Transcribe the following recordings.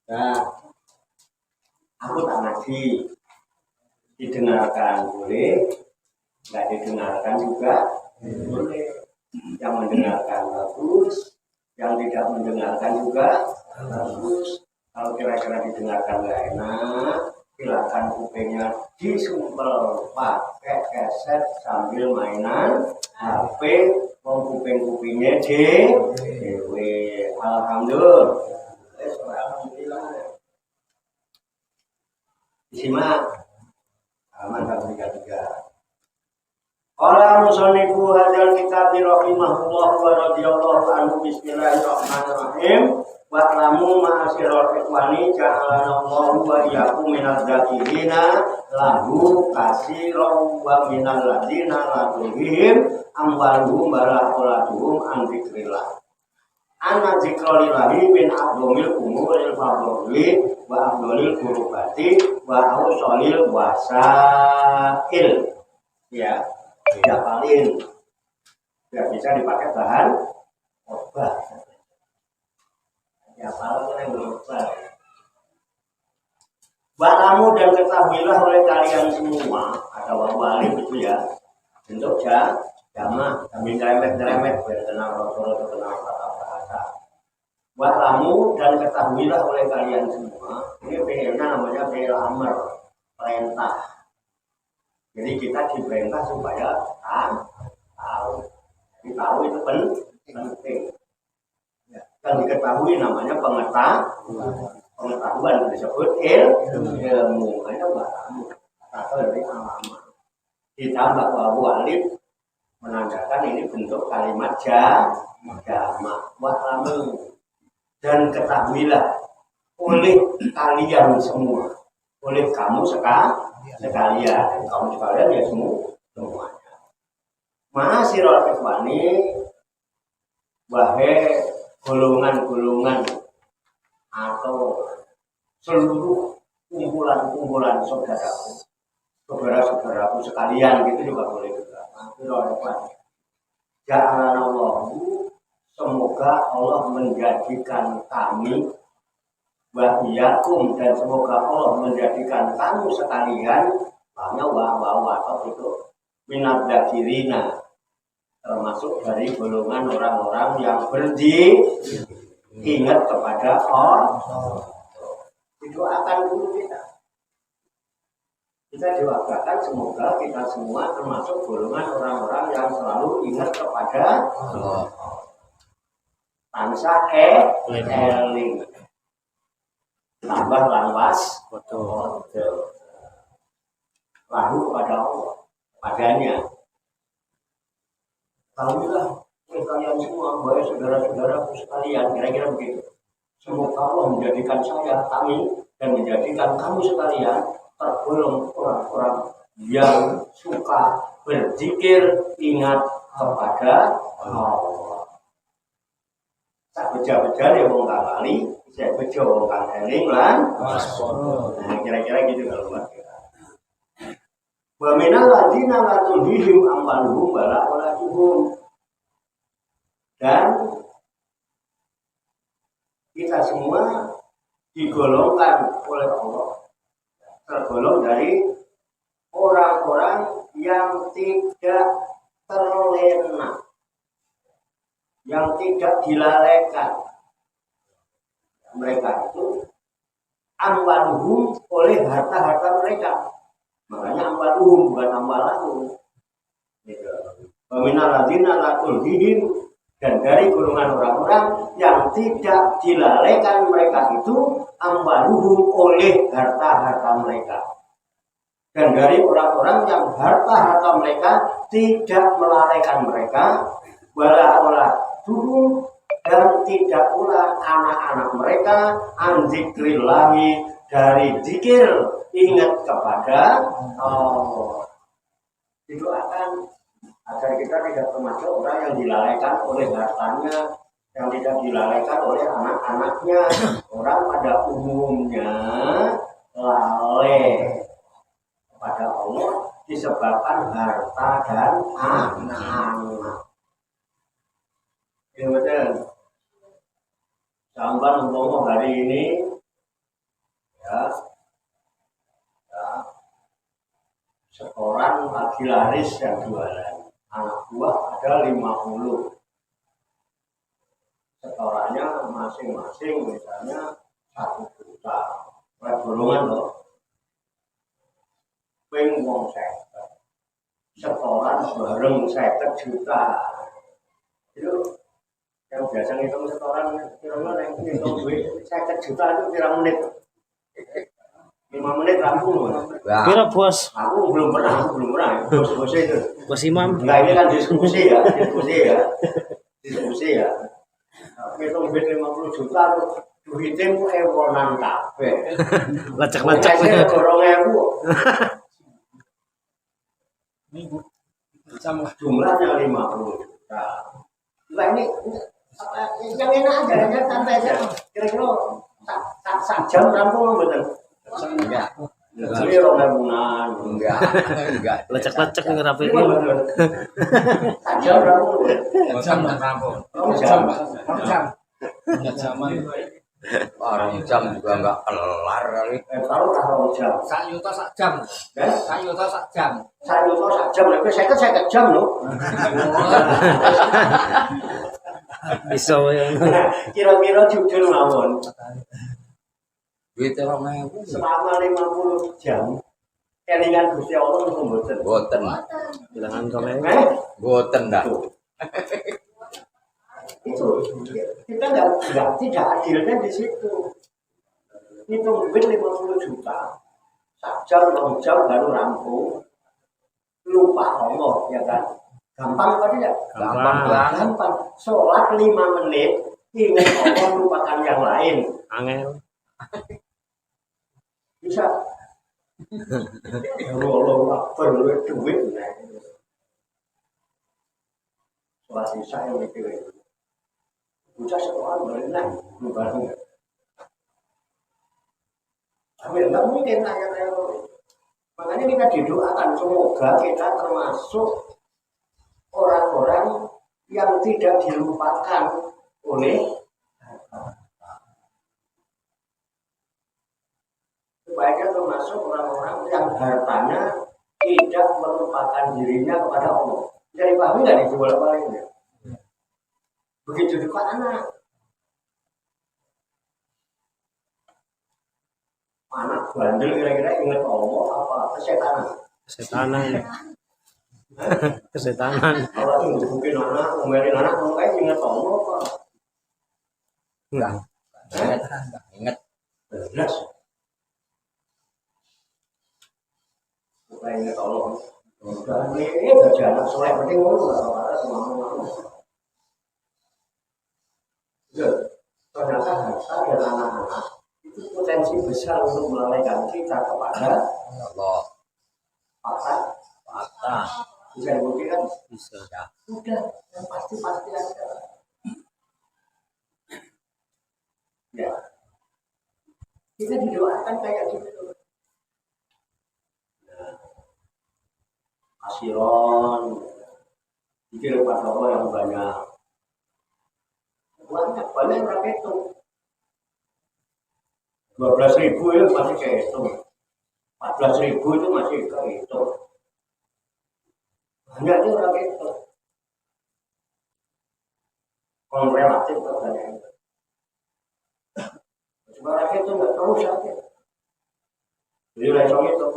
Nah, aku tak ngaji, didengarkan boleh, nggak didengarkan juga boleh. Yang mendengarkan bagus, yang tidak mendengarkan juga bagus. Kalau kira-kira didengarkan nggak enak, silakan kupingnya disumpel pakai keset sambil mainan HP, mau kuping-kupingnya dewe. Alhamdulillah. Disimak halaman 33. Qala musannifu hadzal kitab rahimahullah wa radhiyallahu anhu bismillahirrahmanirrahim wa alamu ma'asyiral ikhwani ja'alanallahu wa iyyakum minadz zakirina lahu katsiran wa minal ladzina la tulhihim amwaluhum wa la auladuhum an dzikrillah. Ana zikrolillahi min abdomil umuril fadli wa abdolil kurubati wa ausolil wasail. Ya, dihafalin biar bisa dipakai bahan obat. Dihafalin yang berobat. Wa'lamu dan ketahuilah oleh kalian semua, ada wali itu ya, bentuk jamaah, kami remet biar kenal rotor kenal kata-kata. Wa'lamu dan ketahuilah oleh kalian semua, ini fi'ilnya namanya fi'il amr, perintah. Jadi kita diperintah supaya tahu. Jadi tahu itu penting. Yang diketahui namanya pengetahuan disebut ilmu. Itu wa'lamu atau dari alamat. Ditambah wawu alif menandakan ini bentuk kalimat jamak. Wa'lamu dan ketahuilah oleh kalian semua, oleh kamu sekalian, kamu sekalian ya semuanya. Ma'asyiral ikhwani, wahai golongan-golongan atau seluruh kumpulan-kumpulan saudara-saudaraku sekalian, gitu juga boleh juga. Ma'asyiral ikhwani, ja'alanallahu, semoga Allah menjadikan kami wa iyyakum dan semoga Allah menjadikan kamu sekalian banyak atau itu minat dzakirina, termasuk dari golongan orang-orang yang ingat kepada Allah. Itu akan dulu kita doakan semoga kita semua termasuk golongan orang-orang yang selalu ingat kepada Allah. Tansa eling tambah langwas betul lalu kepada Allah padanya. Tahuilah kalian semua bahwa saudara-saudaraku sekalian, kira-kira begitu, semoga Allah menjadikan kami dan menjadikan kamu sekalian tergolong orang-orang yang suka berzikir, ingat kepada Allah. Tak beja-beja dia wong kali, saya beja wong eling lan. Nah, kira-kira gitu kalau buat kita. Wa minal ladzina la tulhihim amwaluhum wa la auladuhum. Dan kita semua digolongkan oleh Allah, tergolong dari orang-orang yang tidak terlena, yang tidak dilalaikan. Mereka itu amwaluhum oleh harta-harta mereka. Makanya amwaluhum bukan amwalahum. Wa minal ladzina la tulhihim, dan dari golongan orang-orang yang tidak dilalaikan mereka itu amwaluhum oleh harta-harta mereka. Dan dari orang-orang yang harta-harta mereka tidak melalaikan mereka, wala auladuhum dan tidak pula anak-anak mereka anzikrillahi dari zikir ingat kepada Allah. Itu akan agar kita tidak termasuk orang yang dilalaikan oleh hartanya, yang tidak dilalaikan oleh anak-anaknya. Orang pada umumnya lalai kepada Allah disebabkan harta dan anak-anak. Ya betul. Sampai ngomong hari ini, ya, seorang lagi laris yang jualan, anak buah ada 50. Setorannya masing-masing misalnya 1 juta. Golongan loh. Ping wong 50. Setoran bareng 50 juta. Itu yang biasa ngitung setoran kira-kira yang ngitung duit 50 juta itu kira menit 5 menit rampung. Kira bos? Aku belum pernah bos itu. Bos Imam? Enggak, ini kan diskusi ya. Ngitung duit 50 juta duitnya ku ewonan kabeh. Lacak-lacak. Jumlahnya 50 juta. Nah ini yang enak aja, ya santai aja. Kira-kira sak jam rampung betul. Enggak. Jadi rombongan. Enggak. Lacak-lacak ngerapi. Sak jam rampung. Jam rampung. Orang jam juga enggak kelar kali. Taruh jam. Sak yuta sak jam. Sak yuta sak jam. Tapi saya jam loh. Bisa ya. Kira-kira jujur mawon. Duit orang Selama 50 jam kelingan Gusti Allah itu mboten. Boten. Bilangan komen. Boten dah. Itu kita tidak adilnya di situ. Itu duit 50 juta. 1 jam, 2 jam baru rampung. Lupa Allah ya kan. Gampang apa tidak? Gampang. Sholat 5 menit, ingat Allah, lupakan yang lain. Angel. Bisa. Allah perlu duit. Sholat isya yang mikirin. Bocah sekolah berenang, lupa enggak. Tapi enggak mungkin ayat-ayat. Makanya kita didoakan semoga kita termasuk orang-orang yang tidak dilupakan oleh supaya kita termasuk orang-orang yang hartanya tidak melupakan dirinya kepada Allah. Jadi pahami nggak dijual palingnya? Begitu juga anak. Anak bandel kira-kira ingat Allah apa kesetanan? Kesetanan. Kalau itu mungkin anak, ngomelin anak, kayak ingat Allah apa? Enggak. Ingat. Jelas. Bukan ingat Allah. Udah ini gaji anak soleh penting ngurus lah. Kalau ada semua. Ternyata harta dan anak-anak itu potensi besar untuk melalaikan kita kepada Allah. fakta. Bisa dibuktikan? Bisa. Sudah, yang pasti ada. Ya, kita didoakan kayak gitu. Nah, asiron, pikir pada Allah yang banyak. Banyak rakyat itu. 12.000 itu masih kehitung. 14.000 itu masih kehitung. Banyak itu rakyat itu. Kalau relatif banyak itu. Sebab rakyat itu nggak tahu sakit. Jadi lesong itu.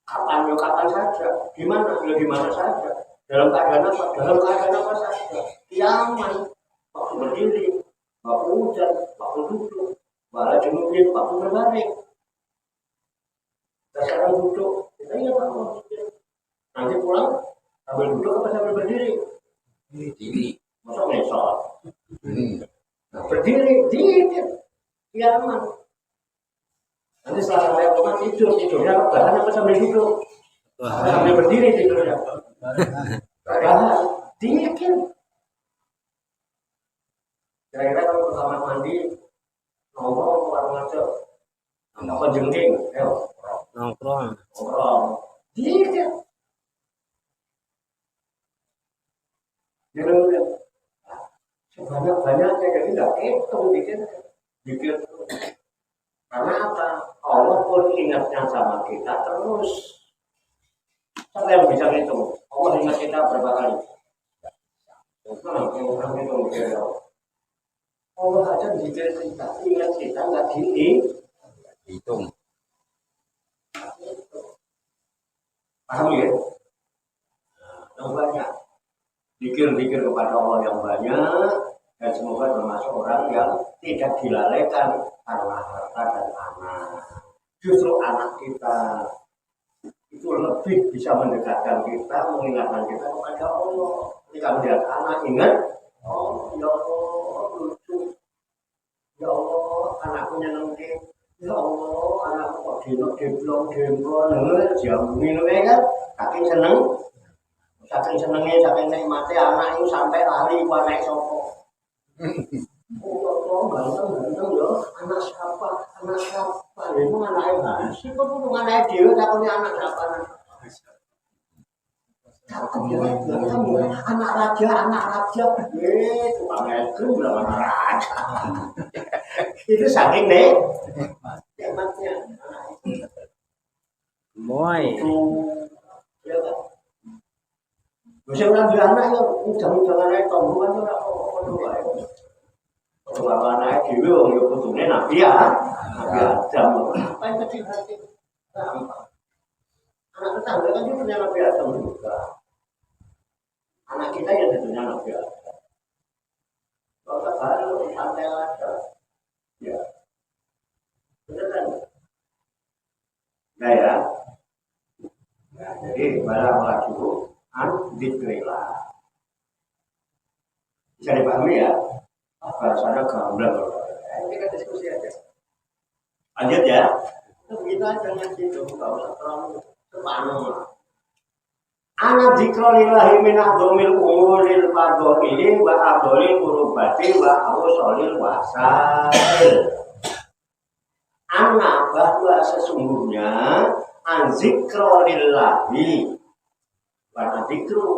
Kapan saja. Di mana saja. Dalam keadaan apa saja. Kiaman, waktu berdiri, waktu hujan, waktu duduk, malah junubin, waktu berbaring. Kita sekarang duduk, kita ingat Allah. Nanti pulang, sambil duduk apa sambil berdiri? Berdiri. Masuk nih sholat. Hmm. Berdiri, dikit, biar aman. Nanti setelah lewat tidurnya rebahan apa sambil duduk? Sambil berdiri tidurnya. Rebahan, dikit. Kira-kira kalau ke kamar mandi, nongkrong warung aja, apa jengking, Nongkrong. nongkrong, dikit. Jadi sebanyak-banyaknya jadi nggak kehitung dikit. Karena apa? Allah pun ingatnya sama kita terus. Siapa yang bisa ngitung? Allah ingat kita berapa kali? Nah, yang orang ngitung dia. Allah aja dikir kita, ingat kita nggak Hitung. paham ya? Yang banyak. Dikir-dikir kepada Allah yang banyak dan semoga termasuk orang yang tidak dilalaikan karena harta dan anak. Justru anak kita itu lebih bisa mendekatkan kita, mengingatkan kita kepada Allah. Ketika melihat anak ingat, oh ya Allah lucu, ya Allah anakku nyenengke, ya Allah anakku kok diplom, jam minum kan, saking seneng. Saking senengnya, saking nikmatnya anak itu sampai lari ke anak sopo. Oh, ganteng ya, anak siapa? Itu anaknya sih, kok bukan anaknya dia, takutnya anak siapa? Anak raja. Tukang itu bilang anak raja. Itu saking nikmatnya. Boy. Ya kan? Bisa orang di anak ya, jangan naik tombolnya orang apa-apa. Kalau anak dewi orang yang butuhnya nabi Adam. Apa yang kecil hati? Anak tetangga kan juga punya nabi Adam juga. Anak kita yang tentunya nabi Adam. Kalau tak baru santai aja, ya benar kan? Nah ya, jadi barang lagi dzikrillah. Bisa dipahami ya? Bahasanya gamblang. Ini kita diskusi aja. Lanjut ya. Begitu aja ngaji itu, nggak usah terlalu sepanjang. Ana dzikrolillahi min adzamil umuril fadhili wa abdolil qurubati wa awsolil wasail. Ana bahwa sesungguhnya anzikrolillahi karena zikro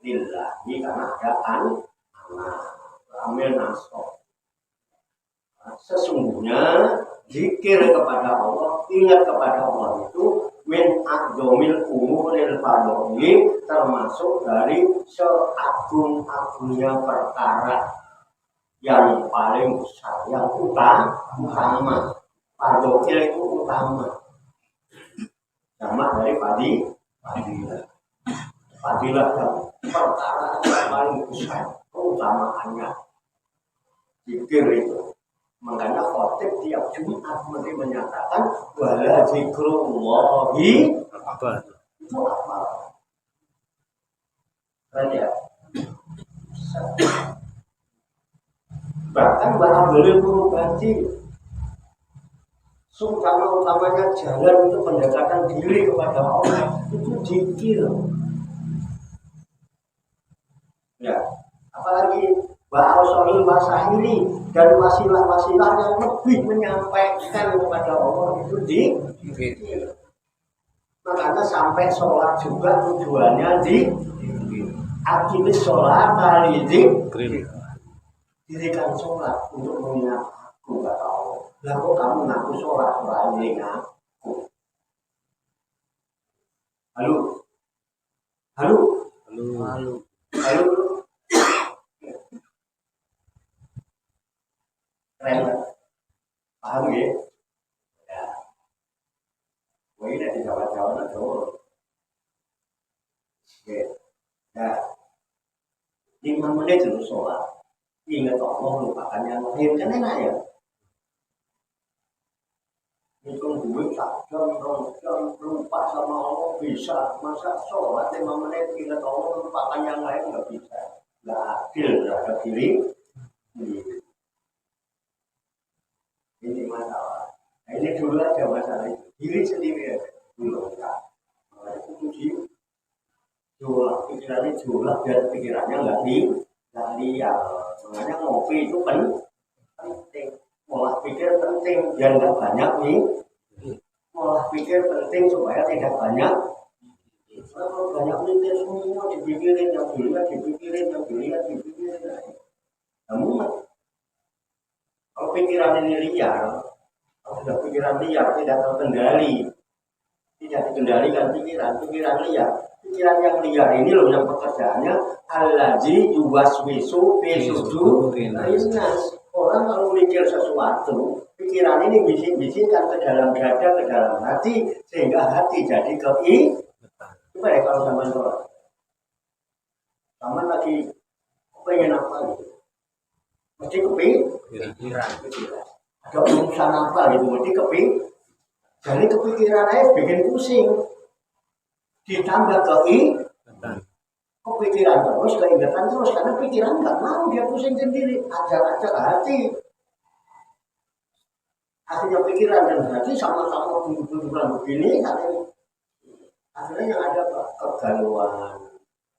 lillahi karena ada anak amil nasab. Sesungguhnya zikir kepada Allah, ingat kepada Allah itu min adzamil umuril fadhili termasuk dari seagung-agungnya perkara yang paling besar, yang utama. Fadhil itu utama. Sama dari fadilah yang perkara yang paling besar keutamaannya zikir itu. Makanya khotib tiap Jumat mesti menyatakan wala zikrullahi Apa? itu apa? Keren ya? Bahkan bahkan boleh berubati utamanya jalan untuk pendekatan diri kepada Allah itu zikir. Ya, apalagi bahausolil wasahili dan wasilah-wasilah yang lebih menyampaikan kepada Allah itu zikir. Makanya sampai sholat juga tujuannya akibat sholat kali zikir. Dirikan sholat untuk mengingat aku kata Allah. Lalu kamu ngaku sholat balik aku. Halo. Keren, paham ya? Ya. Wah ini di Jawa tuh. Oke. Ya. 5 menit dulu sholat. Ingat Allah lupakan yang lain kan enak ya. Hitung duit 1 jam, 2 jam lupa sama Allah bisa. Masa sholat 5 menit ingat Allah lupakan yang lain nggak bisa. Nggak adil terhadap diri sendiri. Ini masalah. Nah, ini dulu aja masalah itu. Diri sendiri aja. Dulu enggak. Nah, itu jual pikirannya jual biar pikirannya nggak liar. Makanya ngopi itu penting. Olah pikir penting biar nggak banyak nih. Olah pikir penting supaya tidak banyak. Kalau banyak mikir semua dipikirin yang dilihat, dipikirin yang dilihat, dipikirin. Namun kalau pikiran ini liar, kalau sudah pikiran liar tidak terkendali, tidak dikendalikan pikiran liar. Pikiran yang liar ini loh yang pekerjaannya allazi yuwaswisu fi sudurin nas. Orang kalau mikir sesuatu, pikiran ini bisik-bisikkan ke dalam dada, ke dalam hati, sehingga hati jadi coba ya kalau zaman orang, zaman lagi pengen apa gitu, mesti kepikiran. Ada urusan apa gitu, mesti jadi kepikiran aja bikin pusing. Ditambah kepikiran terus, keingatan terus, karena pikiran nggak mau dia pusing sendiri, ajak hati. Akhirnya pikiran dan hati sama-sama buntu-bunturan begini, akhirnya yang ada kegalauan,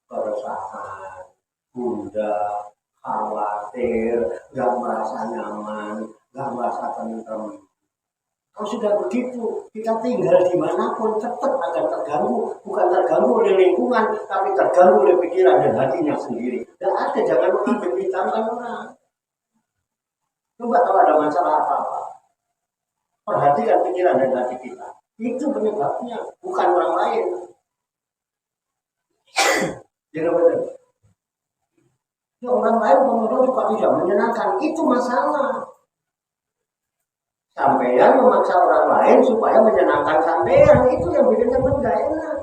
keresahan, gundah, khawatir, nggak merasa nyaman, nggak merasa tentrem. Kalau sudah begitu, kita tinggal dimanapun tetap akan terganggu. Bukan terganggu oleh lingkungan, tapi terganggu oleh pikiran dan hatinya sendiri. Dan ada, jangan mengambil tindakan orang. Coba kalau ada masalah apa-apa, perhatikan pikiran dan hati kita. Itu penyebabnya, bukan orang lain. Jadi benar. Ya, orang lain menurut juga tidak menyenangkan. Itu masalah. Sampean memaksa orang lain supaya menyenangkan sampean, itu yang bikin sampean gak enak.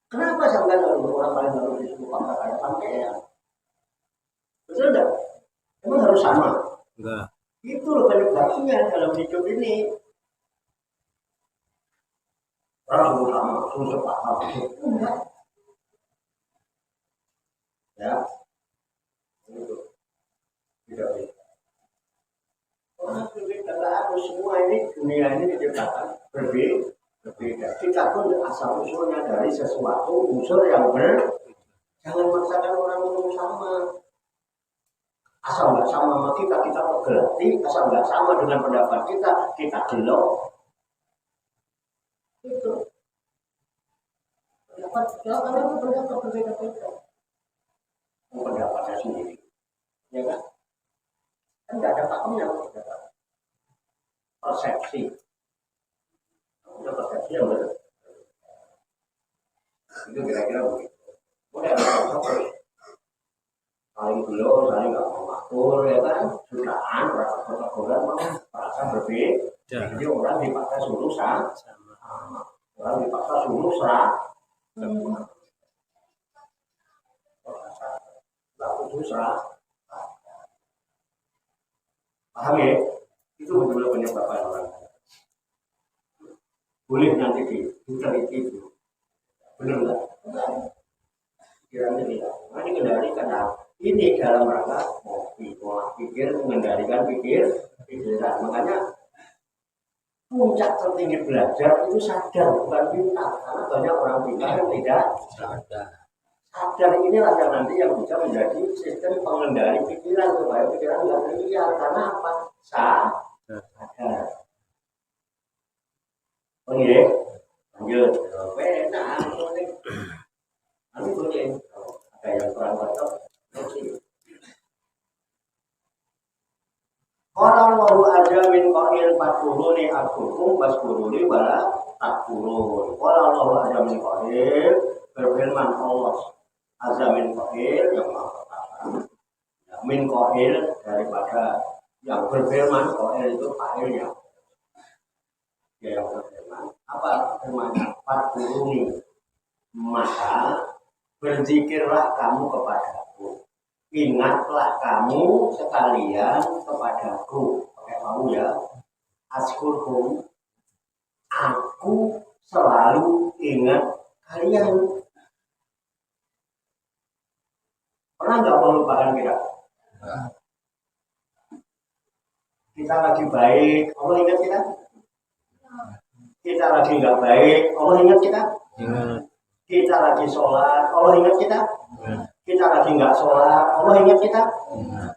Kenapa sampean harus orang lain harus disuruh paksa kayak sampean? Betul enggak? Emang harus sama? Enggak. Itu loh penyebabnya dalam hidup ini. Orang suruh sama, suruh sepakat. Enggak. Ya. Itu. Tidak bisa. Orang berbeda, semua ini dunia ini diciptakan berbeda. Kita pun asal usulnya dari sesuatu unsur yang jangan maksakan orang untuk sama. Asal nggak sama sama kita pergelati. Asal nggak sama dengan pendapat kita gelok. Itu pendapat karena itu pendapat berbeda-beda. Pendapatnya sendiri, ya kan? Kan nggak ada pakemnya, persepsi. Ada persepsi yang benar. Itu kira-kira begitu. Udah ada saling belum, saling nggak mau akur, ya kan? Sudahan, perasaan mau perasaan berbeda. Jadi orang dipaksa suruh sama. Orang dipaksa suruh paham ya? Itu betul-betul penyebabkan orang. Boleh nanti diteliti itu. Benar nggak? Pikirannya tidak. Nah, dikendalikan. Ini dalam rangka pola pikir, mengendalikan pikiran. Makanya puncak tertinggi belajar itu sadar, bukan pintar. Karena banyak orang pintar yang tidak sadar. Sadar inilah yang nanti yang bisa menjadi sistem pengendali pikiran supaya pikiran nggak liar. Karena apa? Sadar. Oh iya, lanjut. Nah, nanti boleh. Ada yang kurang cocok. Orang mau aja min qail fakuruni akukum waskuruni wala takurun. Orang mau aja min qail berfirman Allah azza min qail yang maha perkasa. Min qail daripada yang berfirman, qail itu failnya. Dia yang berfirman. Apa firmannya? Fakuruni. Maka berzikirlah kamu kepadaku. Ingatlah kamu sekalian kepadaku. Pakai mau ya. Askurkum. Aku selalu ingat kalian. Pernah nggak Allah lupakan kita. Kita lagi baik, Allah ingat kita. Kita lagi nggak baik, Allah ingat kita. Ingat. Kita lagi sholat, Allah ingat kita. Ingat. Kita lagi nggak sholat, Allah ingat kita. Ingat.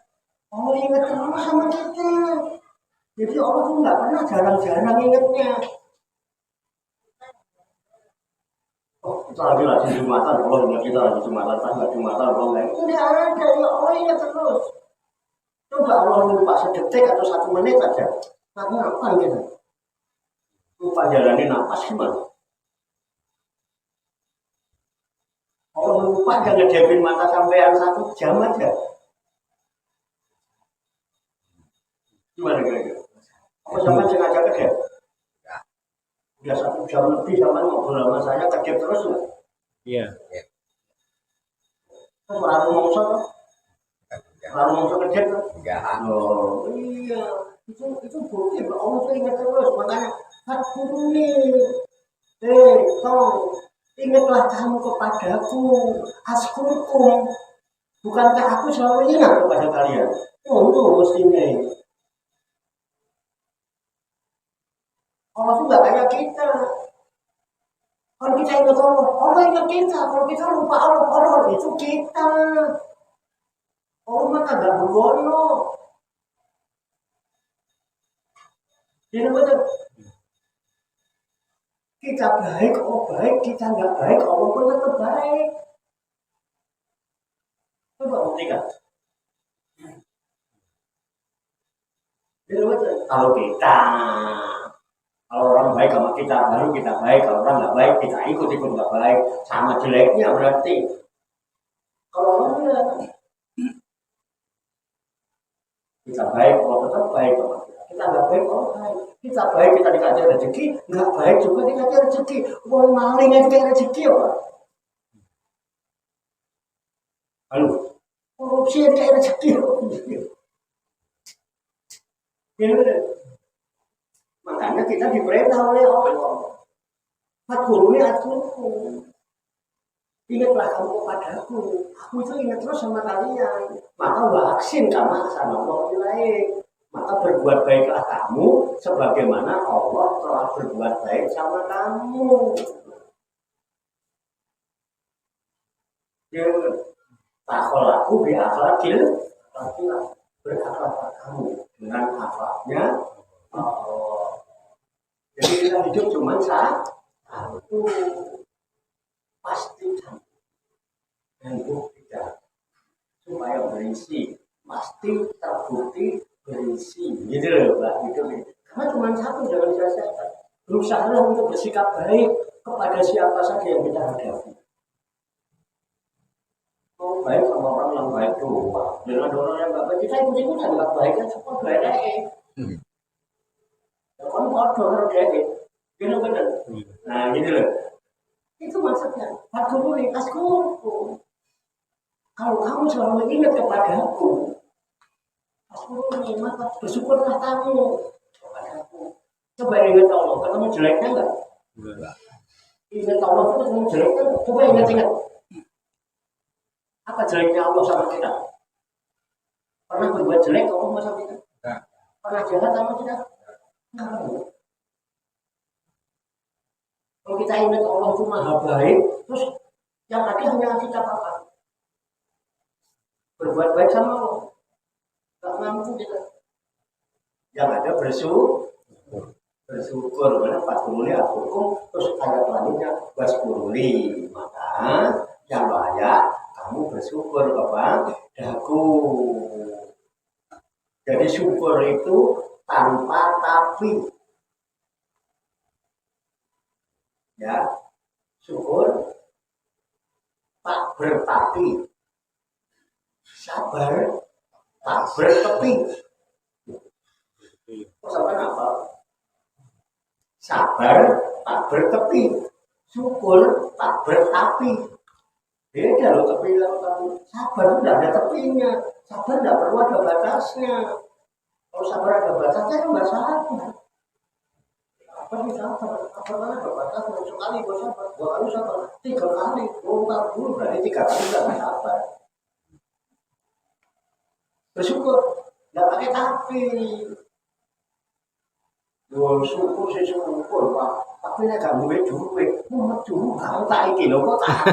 Allah ingat terus sama kita. Jadi Allah tuh nggak pernah jarang-jarang ingatnya. Oh, kita lagi Jumatan, Allah ingat kita lagi Jumatan, pas nggak Jumatan, Allah nggak ingat. Tidak ada, ya Allah ingat terus. Coba Allah lupa sedetik atau 1 menit aja. Karena apa gitu? Lupa jalanin napas gimana? Allah lupa jangan ngejepin mata sampean 1 jam aja. Gimana kira-kira? Apa sama sengaja kedep? Udah 1 jam lebih sama ngobrol sama saya kedep terus nggak? Iya. Terus baru ngomong baru ngomong kedep kan? Enggak. Oh iya, itu bukti bahwa Allah tuh ingat terus. Makanya Fatkuru tolong ingatlah kamu kepadaku, askurkum. Bukankah aku selalu ingat kepada kalian? Oh, itu mestinya. Allah tuh gak kayak kita. Kalau kita ingat Allah, Allah ingat kita. Kalau kita lupa Allah, Allah itu kita. Allah mah gak bergono. Jadi betul. Kita baik, Allah baik. Kita nggak baik, Allah pun tetap baik. Coba buktikan. Jadi betul. Kalau orang baik sama kita, baru kita baik. Kalau orang nggak baik, kita ikut nggak baik. Sama jeleknya berarti. Kalau orang enggak, kita baik, Allah tetap baik sama kita. Kita nggak baik, Allah baik. Kita baik, kita dikasih rezeki. Nggak baik juga dikasih rezeki. Uang maling aja dikasih rezeki, ya Pak. Halo, korupsi aja dikasih rezeki. Ya, makanya kita diperintah oleh Allah. Fatkuru atkurukum. Ingatlah kamu kepadaku. Aku itu ingat terus sama kalian. Maka waksin kama sama Allah ilaik. Maka berbuat baiklah kamu sebagaimana Allah telah berbuat baik sama kamu. Takolaku bi akhlakil, berakhlaklah kamu dengan akhlaknya Allah. Jadi kita hidup cuma satu, pastikan dan buktikan supaya berisi, pasti terbukti berisi, gitu loh Mbak, gitu. Karena cuma satu, jangan dirasakan. Berusaha untuk bersikap baik kepada siapa saja yang kita hadapi. Oh, baik sama orang yang baik doang. Dengan orang yang nggak baik, kita ikut-ikutan nggak baik kan semua baik aja. Kan bodoh harus jadi, benar-benar. Nah, gitu loh. Itu maksudnya. Fatkuru askurkum. Kalau kamu selalu ingat kepadaku, maka bersyukurlah kamu kepadaku. Coba ingat Allah, ketemu jeleknya enggak? Enggak. Ingat Allah itu ketemu jeleknya enggak? Coba ingat-ingat. Apa jeleknya Allah sama kita? Pernah berbuat jelek Allah sama kita? Enggak. Pernah jahat sama kita? Enggak. Kalau kita ingat Allah itu maha baik, terus yang ada hanya kita apa? Berbuat baik sama Allah. Gak mampu kita. Yang ada bersyukur. Karena fatkuru atkurukum. Terus ayat selanjutnya waskuruli. Maka yang layak kamu bersyukur kepadaku. Jadi syukur itu tanpa tapi. Ya, syukur tak bertapi. Sabar tak bertepi. Sabar apa? Sabar tak bertepi. Syukur tak bertapi. Beda loh tepi sama tapi. Sabar itu tidak ada tepinya. Sabar tidak perlu ada batasnya. Kalau sabar ada batasnya kan nggak sabar. Apa sih sabar? Sabar kan ada batasnya. Sekali gue sabar, 2 kali sabar, 3 kali. 4 dulu berarti 3 kali nggak sabar. bersyukur, nggak pakai tapi. Yo syukur sih syukur pak, tapi nek gak duwe duit, mau cuma kau tak iki lho kok tak.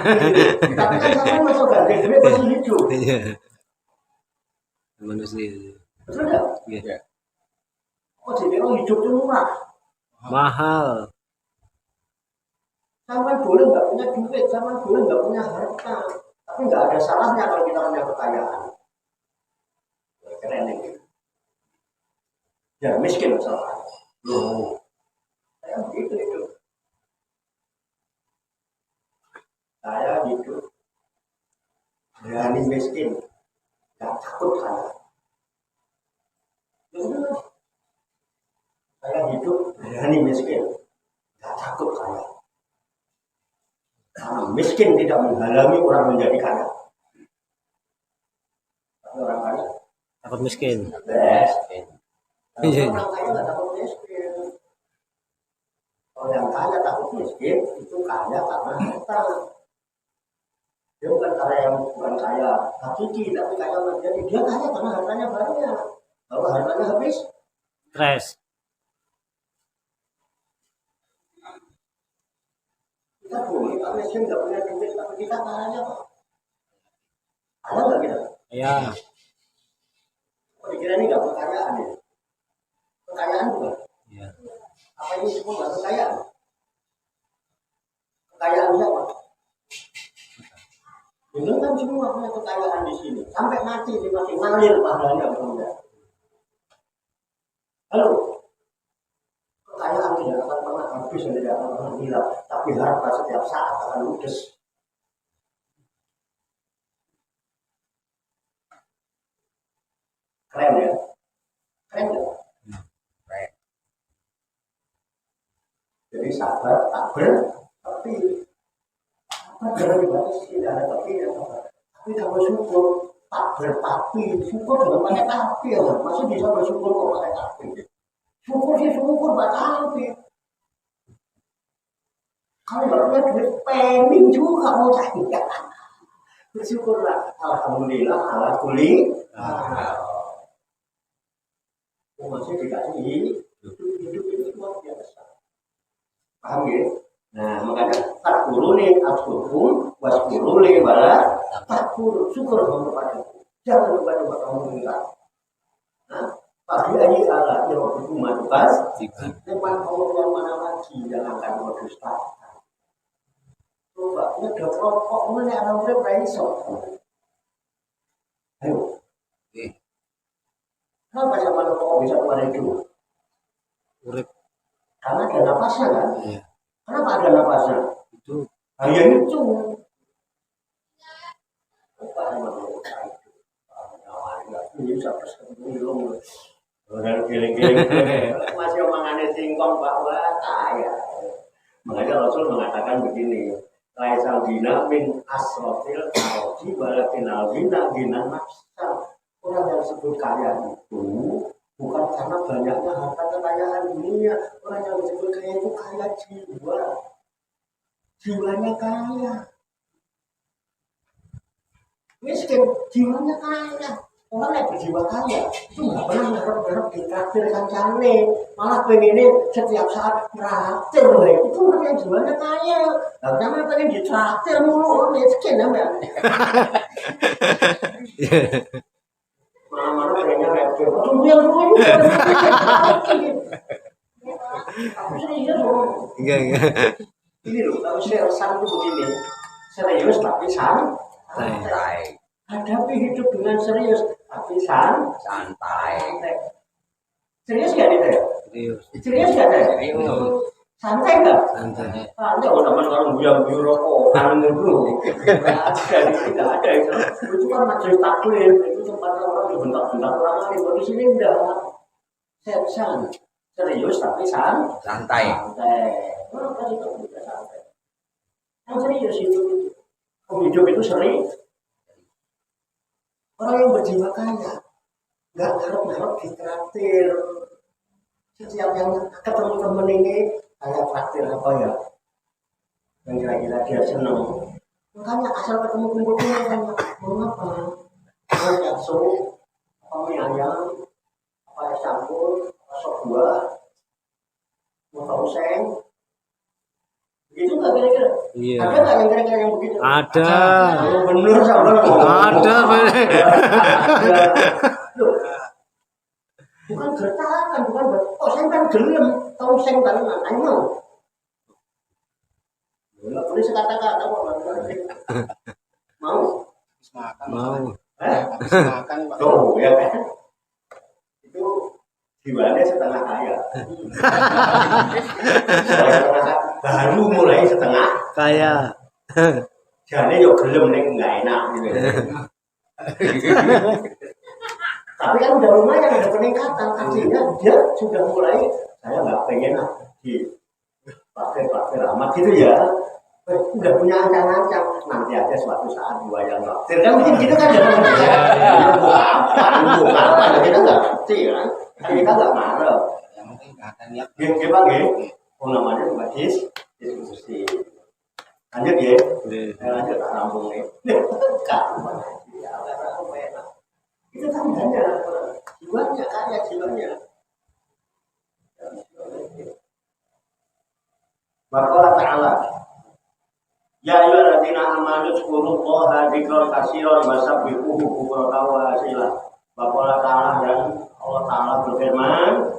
Tapi kan sampean masuk gak duwe masih hidup. Iya. Manusia. Betul nggak? Iya. Oh jadi orang hidup itu murah. Mahal. Sampean boleh nggak punya duit, sampean boleh nggak punya harta, tapi nggak ada salahnya kalau kita punya kekayaan. Keren ini. Ya miskin salah. Loh, saya begitu itu. Saya hidup berani miskin, nggak takut kaya. Saya hidup berani miskin, nggak takut kaya. Karena miskin tidak menghalangi orang menjadi kaya. Tapi orang kaya, Takut miskin. best. Iya. Orang kaya nggak takut miskin. Kalau yang kaya takut miskin itu kaya karena harta. Dia bukan kaya hakiki, tapi kaya menjadi. Dia kaya karena hartanya banyak. Kalau hartanya habis, Stres. kita boleh Pak miskin nggak punya duit, tapi kita kaya Pak. Kaya nggak kita? Ya. Kok dikira ini nggak kekayaan ya? Kekayaan bukan? Iya. Apa ini semua nggak kekayaan? Kekayaan siapa? Ini kan semua punya kekayaan di sini. Sampai mati dia masih ngalir pahalanya benar. Halo, kekayaan tidak akan pernah habis dan tidak akan pernah hilang. Tapi harta setiap saat akan ludes. Keren ya? Keren ya? Keren. Jadi sabar, tapi jangan sih tidak ada tapi ya. Tapi kalau syukur, tak bertapi, syukur juga pakai tapi ya. Masih bisa bersyukur kok pakai tapi. Syukur sih syukur pakai tapi. Kalau nggak punya duit pengen juga mau cari. Bersyukurlah, alhamdulillah, ala kulli. Masih dikasih hidup itu luar biasa. Paham ya? Nah, makanya takfuruni askurkum waskuruli wala takfur, syukur kepadaku. Jangan lupa kamu minta. Nah, pagi aja ala ya waktu matukas. Memang Allah yang mana lagi yang akan berdusta. Coba nyedot rokok mana orang berapa iso? Ayo. Kenapa sama rokok bisa keluar hidup? Urip. Karena ada napasnya kan? Iya. Kenapa ada napasnya? Itu Hanya itu. Ini sampai sebelum orang giling-giling masih omongannya singkong bahwa kaya. Makanya Rasul mengatakan begini, laisal gina min asrofil arji balakinal gina nafsa. Orang yang disebut kaya itu bukan karena banyaknya harta kekayaan dunia. Orang yang disebut kaya itu kaya jiwa. Jiwanya kaya. Miskin, jiwanya kaya. Orang yang berjiwa kaya itu nggak pernah ngarep-ngarep ditraktir kancane, malah pengennya setiap saat traktir. Itu orang yang jiwanya kaya. Nah, karena pengen ditraktir mulu, miskin ya mbak. Mana-mana pengennya traktir. Aduh, yang dulu aku serius loh. enggak. Ini loh, kalau seriusan itu begini, serius tapi santai. Hadapi hidup dengan serius tapi Santai. Serius gak nih teh? Serius. Serius gak teh? Santai gak? Santai. Santai kalau teman kalau buyang rokok kangen dulu. Tidak ada itu. Itu kan majelis taklim, itu tempatnya orang dibentak-bentak orang lain. Di sini enggak. Seriusan, serius tapi Santai. Orang tadi itu juga santai. Yang serius itu. Hidup itu serius. Orang yang berjiwa kaya, nggak ngarep-ngarep ditraktir. Setiap yang ketemu temen ini, kayak traktir apa ya? Yang kira-kira dia seneng. Makanya asal ketemu kumpul-kumpul, mau apa? Mau bakso, apa mie ayam, apa es campur, apa sop buah, mau oseng. Begitu nggak kira-kira? Iya. Ada nggak yang kira-kira yang begitu? Ada. Oh, bener sama Ada, Pak. Loh, bukan gertakan, bukan oseng kan gelem, oseng kan ayo. Enggak boleh sekata-kata kok. Mau? Mau. Oh, ya kan? Itu jiwanya setengah kaya. Baru mulai setengah Kayak. jadi yo gelem ning enggak enak gitu. Tapi kan udah lumayan ada peningkatan artinya dia sudah mulai saya nggak pengen di pakai amat gitu ya. Udah punya ancang-ancang nanti aja suatu saat diwayang waktu kan mungkin gitu kan ya bukan kita nggak ngerti kan kita nggak marah Yang penting akan lihat. dia pakai namanya juga diskusi lanjut ya lanjut tak rampung nih itu tandanya jiwanya kaya jiwanya Bapak Ta'ala ya ayyuhalladzina amanu dzkurullaha dzikran katsiran wasabbihuhu bukratan wa asila. Bapak Ta'ala dan Allah Ta'ala berfirman,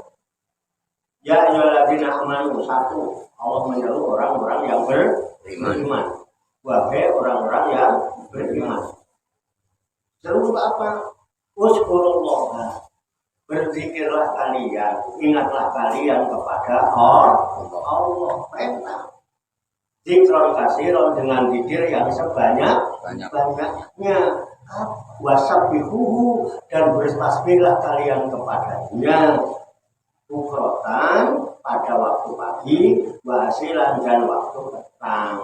ya ayyuhalladzina amanu, satu, Allah menyeru orang-orang yang beriman. Wahai orang-orang yang beriman. Seru apa? Dzkurullaha. Berzikirlah kalian, ingatlah kalian kepada Allah. Perintah. Zikron kasiron dengan zikir yang sebanyak-banyaknya. Wasabbihuhu dan bertasbihlah kalian kepadanya. Bukrotan pada waktu pagi, wasilan dan waktu petang.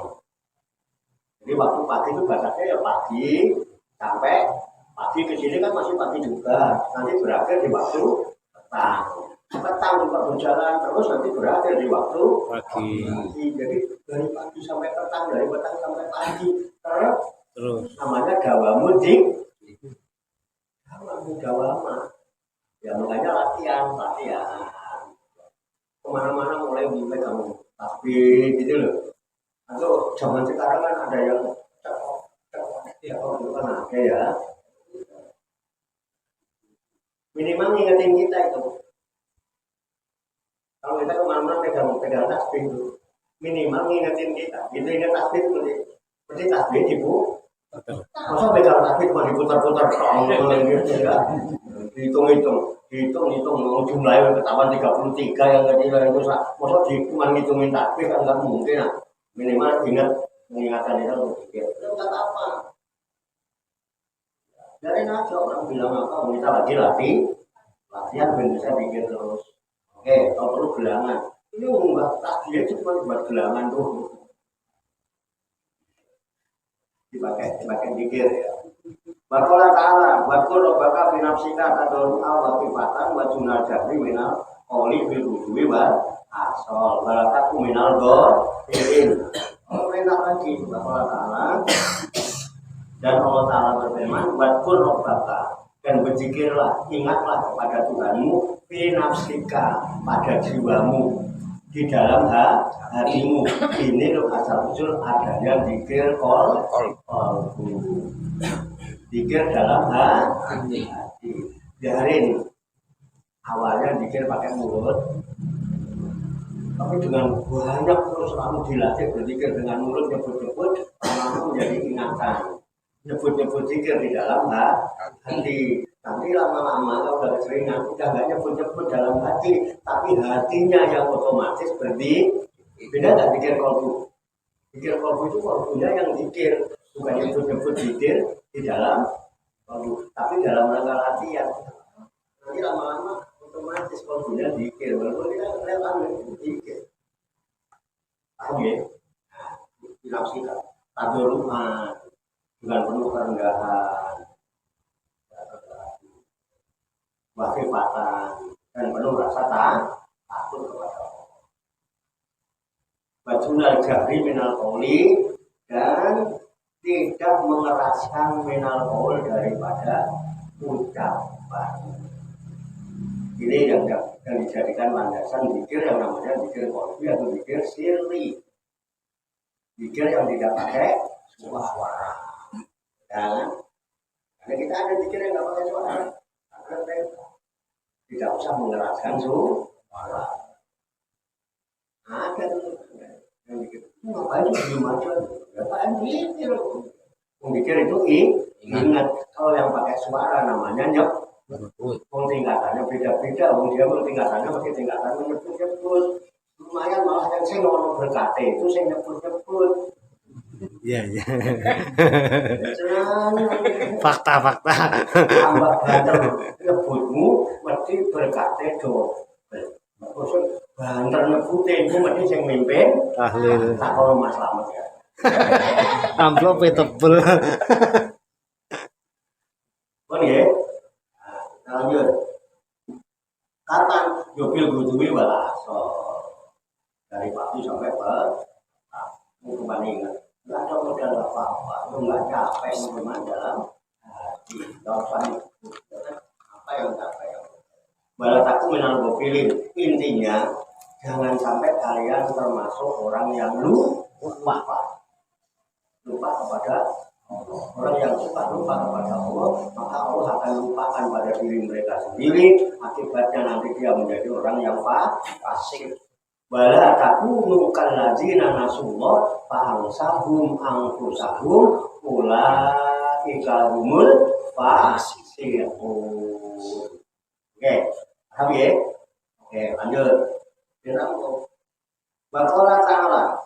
Jadi waktu pagi itu bahasanya ya pagi sampai pagi ke sini kan masih pagi juga. Nanti berakhir di waktu petang. Petang juga berjalan terus nanti berakhir di waktu Pagi. Jadi dari pagi sampai petang, dari petang sampai pagi. Terus. Namanya dawamu dawama. Ya makanya latihan. Kemana-mana mulai kamu tapi gitu loh. Atau zaman sekarang kan ada yang ya kalau itu kan ada ya. Minimal ngingetin kita itu. Kalau kita kemana-mana pegang tasbih itu, minimal ngingetin kita. Gitu ingat tasbih seperti tasbih ibu. Masa pegang tasbih cuma diputar-putar gitu ya. Hitung jumlahnya ketahuan 33 yang tadi itu masa cuma ngitungin tasbih kan nggak mungkin lah. Minimal mengingatkan itu berpikir. Itu kata apa? Dari aja orang bilang apa? Kita latihan bisa bikin terus. Oke, kalau perlu gelangan. Ini enggak tasbih cuma buat gelangan tuh. Dipakai pikir ya. Bakola ta'ala, bakul robaka binafsika tadorun awal kifatan wa junajari minal qoli bilhudui wa asol balataku minal irin. Allah perintah lagi Bakola ta'ala dan Allah ta'ala berfirman bakul robaka dan berzikirlah, ingatlah kepada Tuhanmu binafsika pada jiwamu di dalam hatimu. Ini loh asal usul adanya zikir qalbu. Zikir dalam hati. Biarin awalnya zikir pakai mulut, tapi dengan banyak terus kamu dilatih berzikir dengan mulut nyebut-nyebut, lama-lama menjadi ingatan. Nyebut-nyebut zikir di dalam hati. Nanti lama-lama kalau udah keseringan, udah nggak nyebut-nyebut dalam hati, tapi hatinya yang otomatis berarti beda nggak zikir qalbu. Zikir qalbu itu qalbunya yang zikir, bukan nyebut-nyebut zikir di dalam qalbu, tapi dalam rangka latihan. Nanti lama-lama otomatis qalbunya zikir, walaupun kita kelihatan zikir. Paham ya? Dinafsikan, tadoruman, dengan penuh kerendahan, wakifatan, dan penuh rasa takut kepada Allah. Bajunal jahri minal qawli dan tidak mengeraskan minal qaul daripada ucapan. Ini yang dijadikan landasan zikir yang namanya zikir qalbi atau zikir sirri. Zikir yang tidak pakai suara. Dan karena kita ada zikir yang tidak pakai suara. Tidak usah mengeraskan suara. Ada tuh yang zikir. Ngapain diem aja? Ngapain zikir? Zikir itu ingat. Kalau yang pakai suara namanya nyebut. Tingkatannya beda-beda. Dia tingkatannya masih tingkatan nyebut-nyebut. Lumayan malah yang saya ngomong berkata itu saya nyebut-nyebut. Iya. Fakta. Tambah banter nyebutmu mesti berkata do. Maksud banter nyebutin itu mesti yang mimpin. Tahlil. Tak kalau Mas Slamet ya. Amplop tebel. Kon ya. Lanjut. Kapan Yobil Gudui Walaso dari pagi sampai hukuman ingat. Nggak ada modal apa-apa, lu nggak capek memang dalam hati. Apa yang capek? Balataku menanggung pilih. Intinya jangan sampai kalian termasuk orang yang lupa kepada orang yang suka lupa kepada Allah, maka Allah akan lupakan pada diri mereka sendiri. Akibatnya nanti dia menjadi orang yang fasik. Wala takunu kalladzina nasullah fa'ansahum anfusahum ulaika humul fasiqun. Oke, paham ya? Oke, lanjut. Dirangkum. Baqala ta'ala.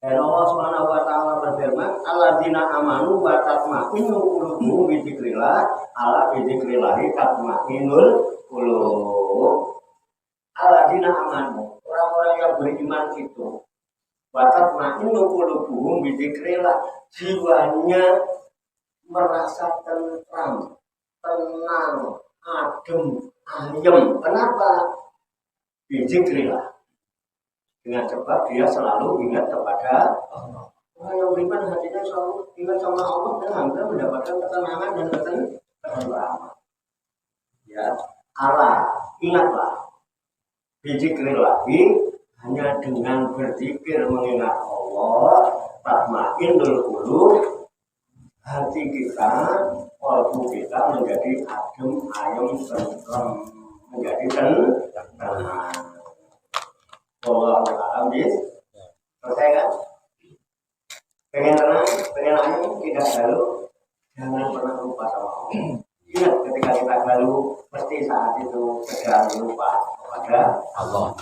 Dan Allah Subhanahu wa taala berfirman, "Alladzina amanu wa tatma'innu qulubuhum bi dzikrillah, ala bi dzikrillah tatma'innul qulub." Alladzina amanu, orang-orang yang beriman itu, wa tatma'innu qulubuhum bi dzikrillah, jiwanya merasa tentram, tenang, adem, ayem. Kenapa? Bi dzikrillah. Dengan sebab dia selalu ingat kepada Allah. Orang yang beriman hatinya selalu ingat sama Allah dan hampir mendapatkan ketenangan dan ketentraman. Ya, Allah, ingatlah. Berzikir lagi hanya dengan berzikir mengingat Allah, tatmainnul qulub, hati kita, kalbu kita menjadi adem, ayem, tenang, menjadi tenang. Allah Ta'ala selesai kan? Pengen tenang, pengen ayam, tidak galau, jangan pernah lupa sama Allah. Ingat ketika kita galau, mesti saat itu segera lupa kepada Allah.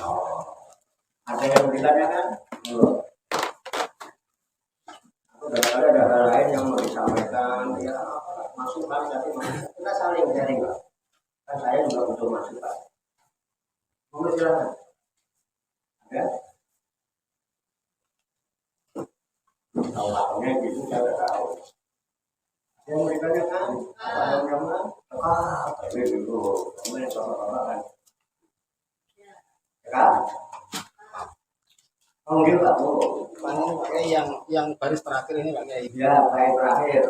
Ada yang ditanyakan? Barangkali ada hal lain yang mau disampaikan, ya masukan, tapi kita saling sharing lah. Kan saya juga butuh masukan. Mau silakan. Ya. Awalnya gitu saya tidak tahu. Yang berikutnya kan, apa yang tapi dulu, kamu yang sama-sama kan. Ya kan? Panggil kamu. Pakai yang baris terakhir ini Pak Kiai. Ya, baris terakhir.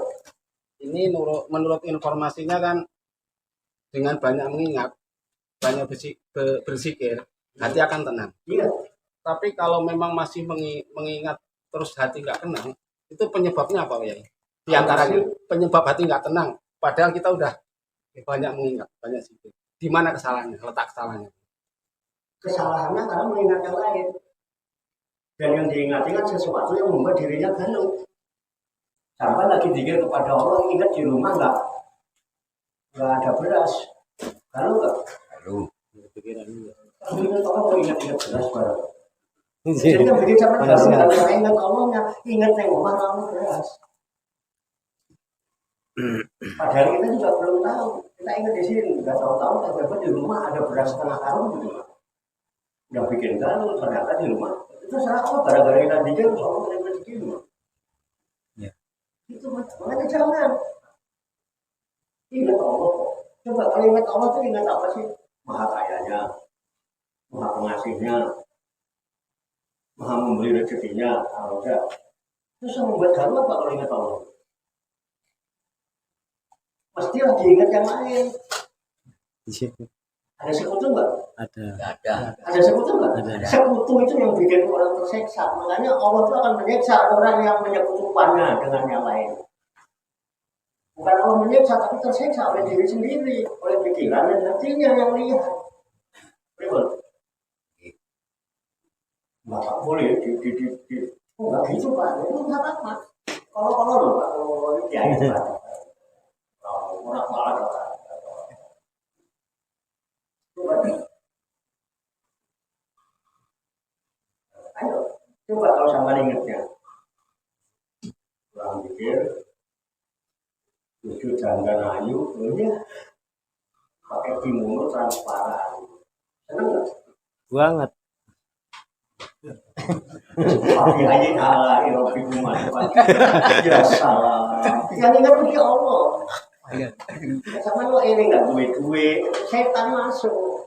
Ini menurut informasinya kan dengan banyak mengingat, banyak berzikir, hati akan tenang. Iya. Tapi kalau memang masih mengingat terus hati nggak tenang, itu penyebabnya apa ya? Di antaranya penyebab hati nggak tenang, padahal kita udah banyak mengingat, banyak zikir. Di mana kesalahannya? Letak kesalahannya? Kesalahannya karena mengingat yang lain. Dan yang diingat-ingat sesuatu yang membuat dirinya galau. Sampai lagi zikir kepada Allah, ingat di rumah nggak ada beras. Galau nggak? Galau. Ingat Allah kalau ingat beras barang. Jadi yang bikin sampai galau, kalau ingat Allahnya, ingat yang rumah kamu beras. Padahal kita juga belum tahu. Kita ingat di sini, nggak tahu-tahu ternyata di rumah ada beras setengah karung gitu. Nggak bikin galau, ternyata di rumah. Itu salah apa? Gara-gara kita dikir, terus Allah ternyata di rumah. Ya. Itu makanya jangan. Ingat Allah. Coba kalau ingat Allah itu ingat apa sih? Maha kayanya, maha pengasihnya, maha memberi rezekinya. Kalau enggak, terus yang membuat galau apa kalau ingat Allah? Mesti lagi ingat yang lain. di situ Ada sekutu nggak? ada. Nggak ada. Ada sekutu nggak? Ada. Sekutu itu yang bikin orang tersiksa. Makanya Allah itu akan menyiksa orang yang menyekutukannya dengan yang lain. Bukan Allah menyiksa, tapi tersiksa oleh diri sendiri, oleh pikiran dan hatinya yang lihat. Betul. Nggak boleh nggak gitu Pak. Itu nggak apa-apa. Kalau loh Pak, kalau ini ya itu Pak. Orang malah ayo, coba kalau sampai ingatnya. Orang pikir, lucu jangan ayu, ya pakai kimono transparan. Senang nggak? Banget. Pakai aja ala irofi kuman. Ya salah. Yang ingat itu Allah. Sama lo ini nggak duit, setan masuk.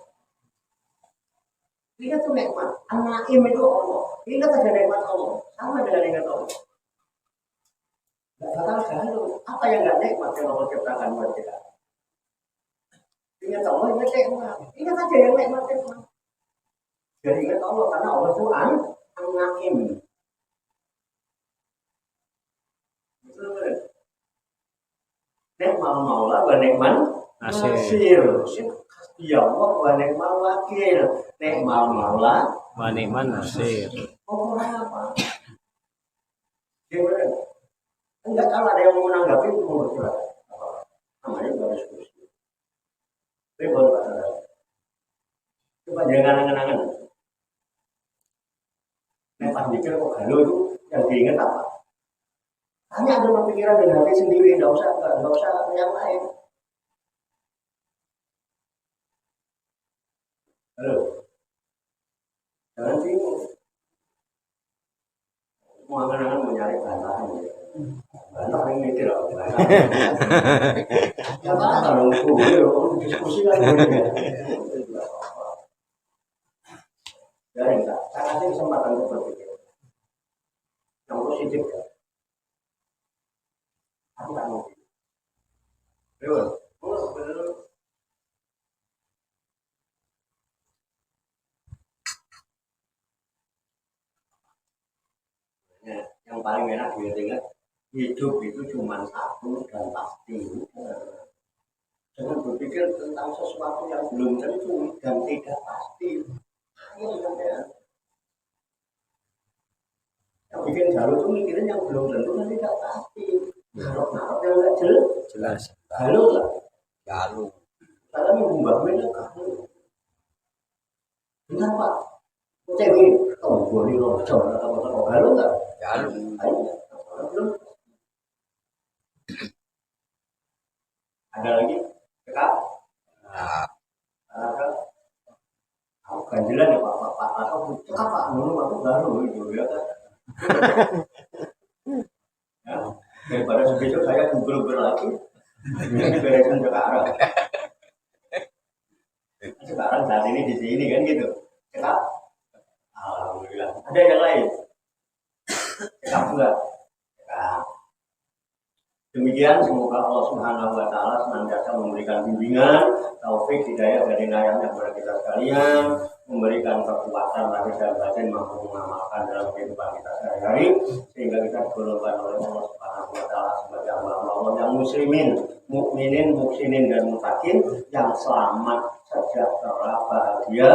Ingat tuh nikmat, an-naim itu Allah. Ingat aja nikmat Allah, sama dengan ingat Allah. Gak bakal galau. Apa yang gak nikmat yang Allah ciptakan buat kita? Ingat Allah, ingat nikmat. Ingat aja yang nikmat. Jadi ingat Allah, karena Allah itu an-naim. Nikmat maulah wa nikmat nasir. Ya Allah wa nikmat wakil. Nikmat maulah Wa ni'man nasir. orang apa? Gimana? Enggak, kalau ada yang mau menanggapi itu mau silakan. Namanya juga diskusi. Tapi baru kata. Coba jangan angan-angan. Nek pas mikir kok galau itu yang diingat apa? Hanya ada pikiran dan hati sendiri, enggak usah yang lain. Halo. Jangan bingung. Mau angan-angan mau nyari bantahan ya. Bantahan yang mikir apa? Ya bantahan dong, gue diskusi kan gue. Jadi enggak, saya kasih kesempatan untuk berpikir. Yang positif ya. Aku tak mau. Betul. Yang paling enak diingat, hidup itu cuma satu dan pasti. Jangan berpikir tentang sesuatu yang belum tentu dan tidak pasti. Yang bikin galau itu mikirin yang belum tentu dan tidak pasti. Narap yang nggak Jelas. galau lah. Galuh. Karena mengubah mereka galau. Kenapa? Cewek, oh boleh loh, coba atau galau nggak? Galuh. Ada lagi? Cekap? Nah, Ada? Aku ganjilan ya Pak. Atau cekap Pak, dulu aku baru gitu ya kan. Ya, daripada besok saya Google lagi, ini beresin sekarang. Sekarang saat ini di sini kan gitu. Cekap? Alhamdulillah. Ada yang lain? Cekap enggak? Cekap. Demikian semoga Allah Subhanahu wa taala senantiasa memberikan bimbingan, taufik, hidayah dan inayahnya kepada kita sekalian, memberikan kekuatan lahir dan batin mampu mengamalkan dalam kehidupan kita sehari-hari sehingga kita digolongkan oleh Allah Subhanahu wa taala sebagai hamba Allah yang muslimin, mukminin, muhsinin dan mutakin yang selamat, sejahtera, bahagia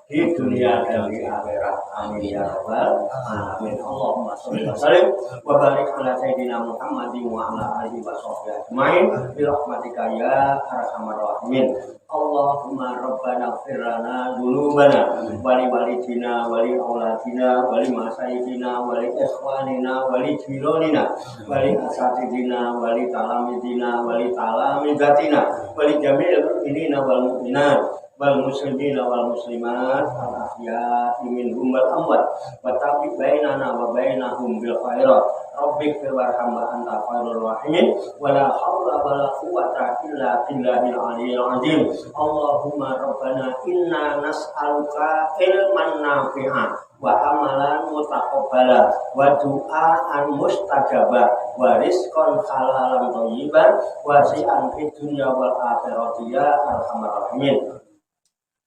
di dunia dan di akhirat. Amin ya rabbal alamin. Allahumma shalli wa sallim wa barik ala sayyidina Muhammadin wa ala alihi wa sahbihi ajmain bi rahmatika ya arhamar rahimin. Allahumma rabbana ighfir lana dzunubana wa li walidina wa li auladina wa li masayyidina wa li ikhwanina wa li jiranina wa li asatidina wa li talamidina wa li talamidatina wa li jami'il mu'minina wal mu'minat wal muslimina wal muslimat al ahya'i minhum wal amwat wa tabi bainana wa bainahum bil khairat rabbik firwarham wa anta khairur rahimin wa la haula wa la quwwata illa billahil aliyyil azim. Allahumma rabbana inna nas'aluka ilman nafi'an wa amalan mutaqabbala wa du'aan mustajabah wa rizqan halalan thayyiban wa si'an fid dunya wal akhirati ya arhamar rahimin.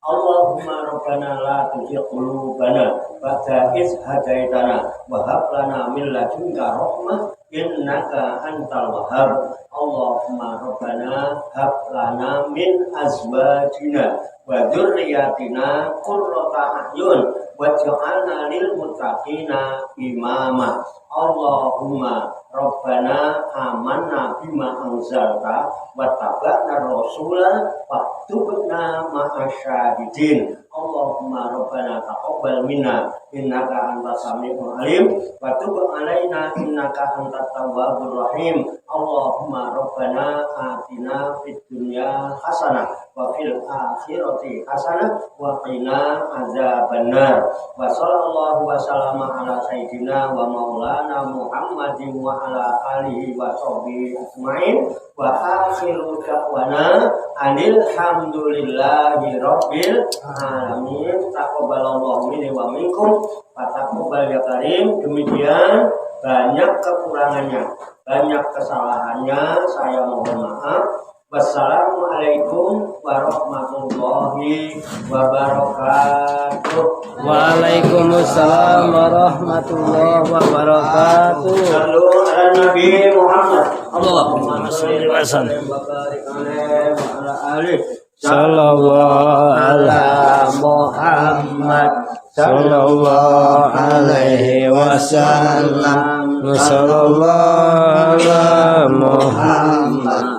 Allahumma rabbana la tuzigh qulubana ba'da idh hadaitana wa hab lana min ladunka rahmah innaka antal wahhab. Allahumma rabbana hab lana min azwajina wa dzurriyyatina qurrata a'yun waj'alna lil muttaqina imama. Allahumma rabbana amanna bima anzalta wattaba'na rasula faktubna ma'asyahidin. Allahumma rabbana taqabbal minna innaka antas samiul alim wa tub alaina innaka antat tawwabur rahim. Allahumma rabbana atina fid dunya hasanah wa fil akhirati hasanah wa qina azabannar. Wa sallallahu wa sallama ala sayyidina wa maulana Muhammadin wa ala alihi wa sahbihi ajmain wa akhiru da'wana anil hamdulillahi rabbil alamin. Taqabbalallahu minni wa minkum wa taqabbal ya karim. Demikian, banyak kekurangannya, banyak kesalahannya, saya mohon maaf. Wassalamualaikum warahmatullahi wabarakatuh. Waalaikumsalam warahmatullahi wabarakatuh. Sallu ala Nabi Muhammad. Allahumma sholli wa sallim wa barik alaihi wa ala alihi. sallallahu ala Muhammad. sallallahu alaihi wasallam sallallahu ala Muhammad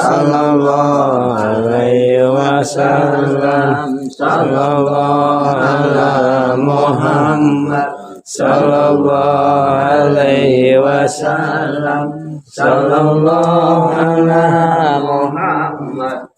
sallallahu alaihi wasallam sallallahu ala Muhammad sallallahu alaihi wasallam sallallahu ala Muhammad.